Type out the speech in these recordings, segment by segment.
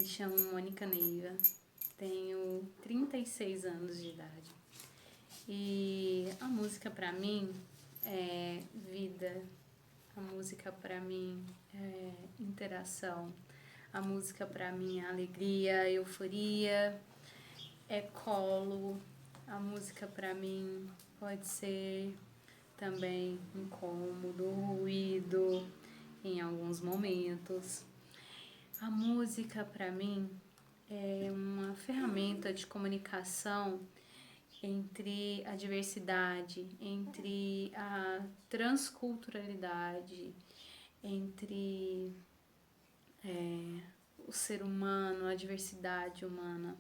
Me chamo Mônica Neiva, tenho 36 anos de idade e a música pra mim é vida, a música pra mim é interação, a música pra mim é alegria, euforia, é colo, a música pra mim pode ser também incômodo, ruído em alguns momentos. A música para mim é uma ferramenta de comunicação entre a diversidade, entre a transculturalidade, entre o ser humano, a diversidade humana.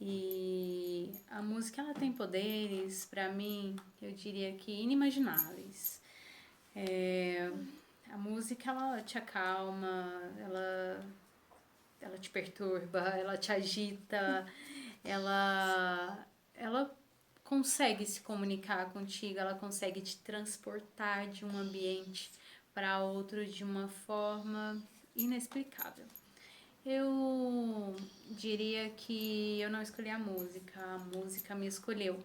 E a música ela tem poderes, para mim, eu diria que inimagináveis. A música ela te acalma, ela te perturba, ela te agita, ela consegue se comunicar contigo, ela consegue te transportar de um ambiente para outro de uma forma inexplicável. Eu diria que eu não escolhi a música me escolheu.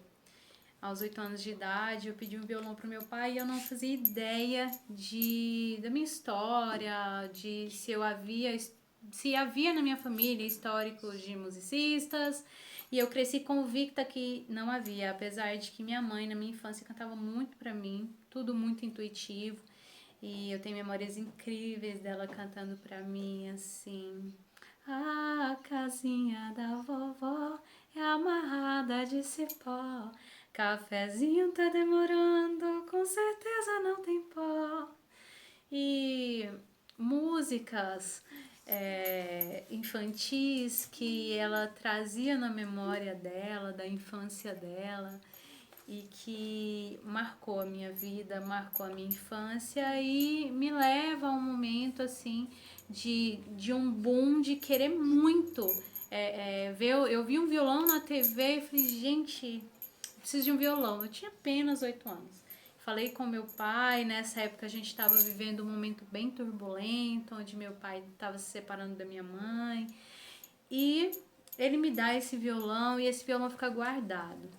Aos 8 anos de idade, eu pedi um violão pro meu pai e eu não fazia ideia da minha história, de se havia na minha família históricos de musicistas, e eu cresci convicta que não havia, apesar de que minha mãe na minha infância cantava muito pra mim, tudo muito intuitivo, e eu tenho memórias incríveis dela cantando pra mim assim: a casinha da vovó é amarrada de cipó, cafezinho tá demorando, com certeza não tem pó. E músicas infantis que ela trazia na memória dela, da infância dela, e que marcou a minha vida, marcou a minha infância e me leva a um momento assim de um boom de querer muito ver. Eu vi um violão na TV e falei, gente, preciso de um violão. Eu tinha apenas 8 anos. Falei com meu pai, nessa época a gente estava vivendo um momento bem turbulento, onde meu pai estava se separando da minha mãe. E ele me dá esse violão e esse violão fica guardado.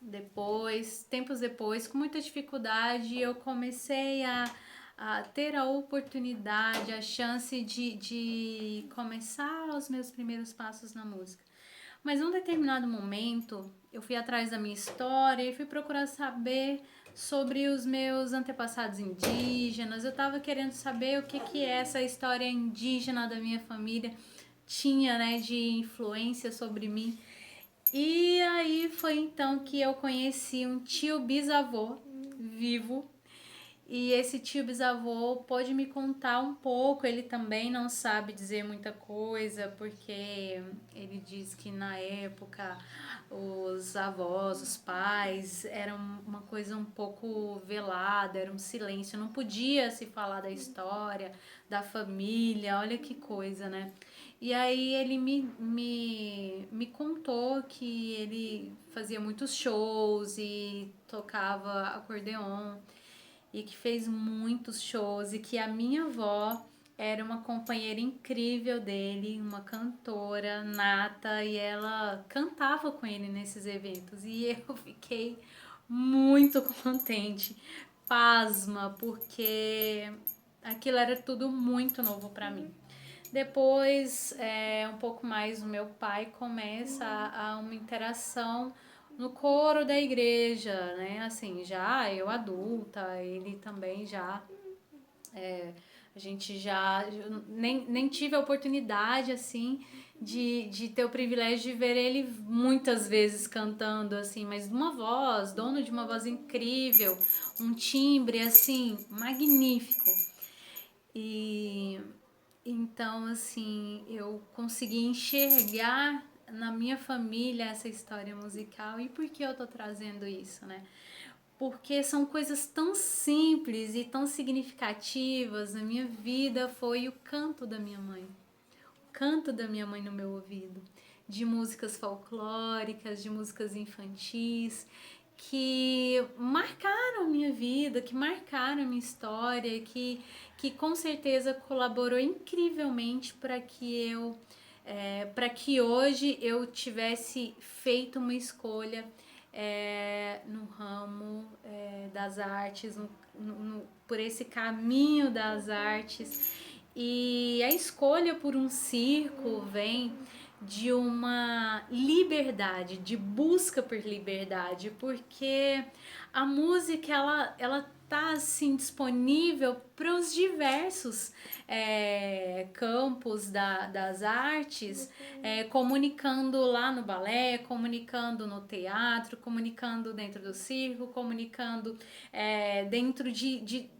Depois, tempos depois, com muita dificuldade, eu comecei a ter a oportunidade, a chance de começar os meus primeiros passos na música. Mas num determinado momento, eu fui atrás da minha história e fui procurar saber sobre os meus antepassados indígenas. Eu estava querendo saber o que essa história indígena da minha família tinha, né, de influência sobre mim. E aí foi então que eu conheci um tio bisavô vivo. E esse tio bisavô pôde me contar um pouco. Ele também não sabe dizer muita coisa, porque ele diz que na época os avós, os pais, eram uma coisa um pouco velada, era um silêncio, não podia se falar da história, da família, olha que coisa, né? E aí ele me contou que ele fazia muitos shows e tocava acordeon e que fez muitos shows e que a minha avó era uma companheira incrível dele, uma cantora nata, e ela cantava com ele nesses eventos e eu fiquei muito contente, pasma, porque aquilo era tudo muito novo para mim. Depois, um pouco mais, o meu pai começa a uma interação no coro da igreja, né? Assim, já eu adulta, ele também já. A gente já. Nem tive a oportunidade, assim, de ter o privilégio de ver ele muitas vezes cantando, assim, mas de uma voz, dono de uma voz incrível, um timbre, assim, magnífico. E então, assim, eu consegui enxergar na minha família essa história musical. E por que eu tô trazendo isso, né? Porque são coisas tão simples e tão significativas. Na minha vida foi o canto da minha mãe. O canto da minha mãe no meu ouvido. De músicas folclóricas, de músicas infantis, que marcaram a minha vida, que marcaram a minha história, que com certeza colaborou incrivelmente para que eu para que hoje eu tivesse feito uma escolha no ramo das artes, por esse caminho das artes. E a escolha por um circo vem de uma liberdade, de busca por liberdade, porque a música ela tá assim disponível para os diversos campos das artes, comunicando lá no balé, comunicando no teatro, comunicando dentro do circo, comunicando dentro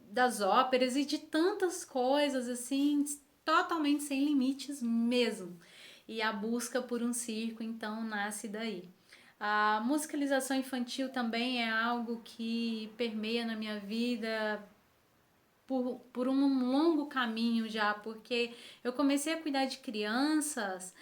das óperas e de tantas coisas assim, totalmente sem limites mesmo. E a busca por um circo então nasce daí. A musicalização infantil também é algo que permeia na minha vida por um longo caminho já, porque eu comecei a cuidar de crianças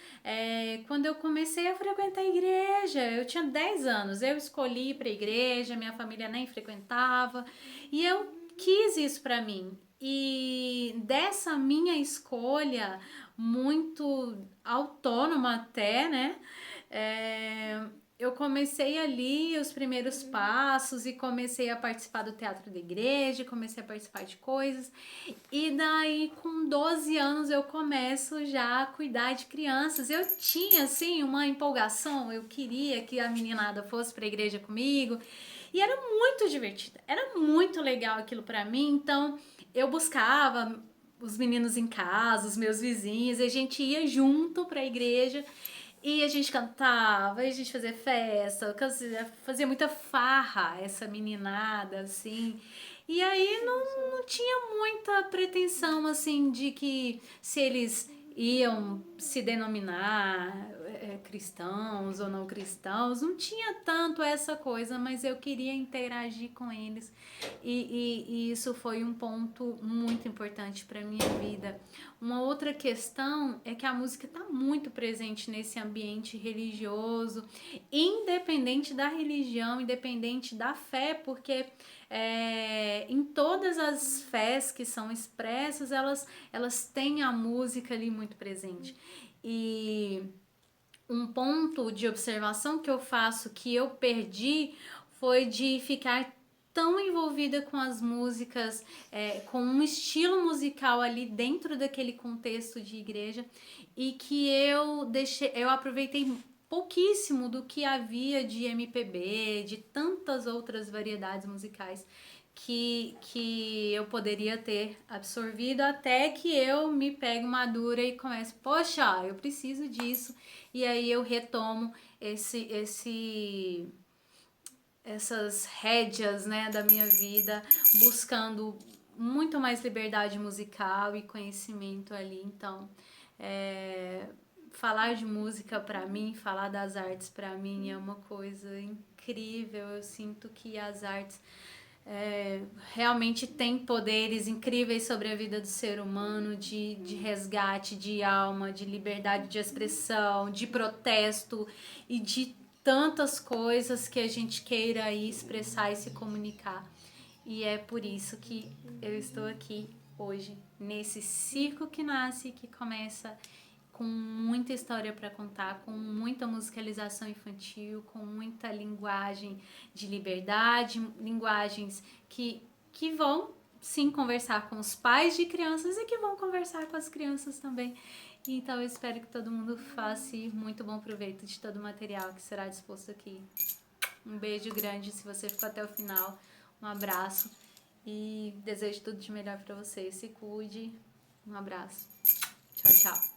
quando eu comecei a frequentar a igreja. Eu tinha 10 anos, eu escolhi ir para a igreja, minha família nem frequentava, e eu quis isso para mim. E dessa minha escolha, muito autônoma até, né? Eu comecei ali os primeiros passos e comecei a participar do teatro da igreja, comecei a participar de coisas. E daí, com 12 anos, eu começo já a cuidar de crianças. Eu tinha, assim, uma empolgação, eu queria que a meninada fosse para a igreja comigo. E era muito divertido, era muito legal aquilo para mim. Então, eu buscava os meninos em casa, os meus vizinhos, e a gente ia junto para a igreja. E a gente cantava, a gente fazia festa, fazia muita farra, essa meninada, assim. E aí não tinha muita pretensão, assim, de que se eles iam se denominar cristãos ou não cristãos, não tinha tanto essa coisa, mas eu queria interagir com eles. E isso foi um ponto muito importante para minha vida. Uma outra questão é que a música está muito presente nesse ambiente religioso, independente da religião, independente da fé, porque em todas as fés que são expressas, elas têm a música ali muito presente. E um ponto de observação que eu faço que eu perdi foi de ficar tão envolvida com as músicas, com um estilo musical ali dentro daquele contexto de igreja, e que eu aproveitei pouquíssimo do que havia de MPB, de tantas outras variedades musicais que eu poderia ter absorvido, até que eu me pego madura e começo, poxa, eu preciso disso, e aí eu retomo essas rédeas, né, da minha vida, buscando muito mais liberdade musical e conhecimento ali. Então, falar de música para mim, falar das artes para mim é uma coisa incrível. Eu sinto que as artes realmente têm poderes incríveis sobre a vida do ser humano, de resgate de alma, de liberdade de expressão, de protesto e de tantas coisas que a gente queira aí expressar e se comunicar. E é por isso que eu estou aqui hoje, nesse circo que nasce, que começa com muita história para contar, com muita musicalização infantil, com muita linguagem de liberdade, linguagens que vão sim conversar com os pais de crianças e que vão conversar com as crianças também. Então eu espero que todo mundo faça muito bom proveito de todo o material que será disposto aqui. Um beijo grande se você ficou até o final, um abraço e desejo tudo de melhor para você. Se cuide, um abraço, tchau, tchau.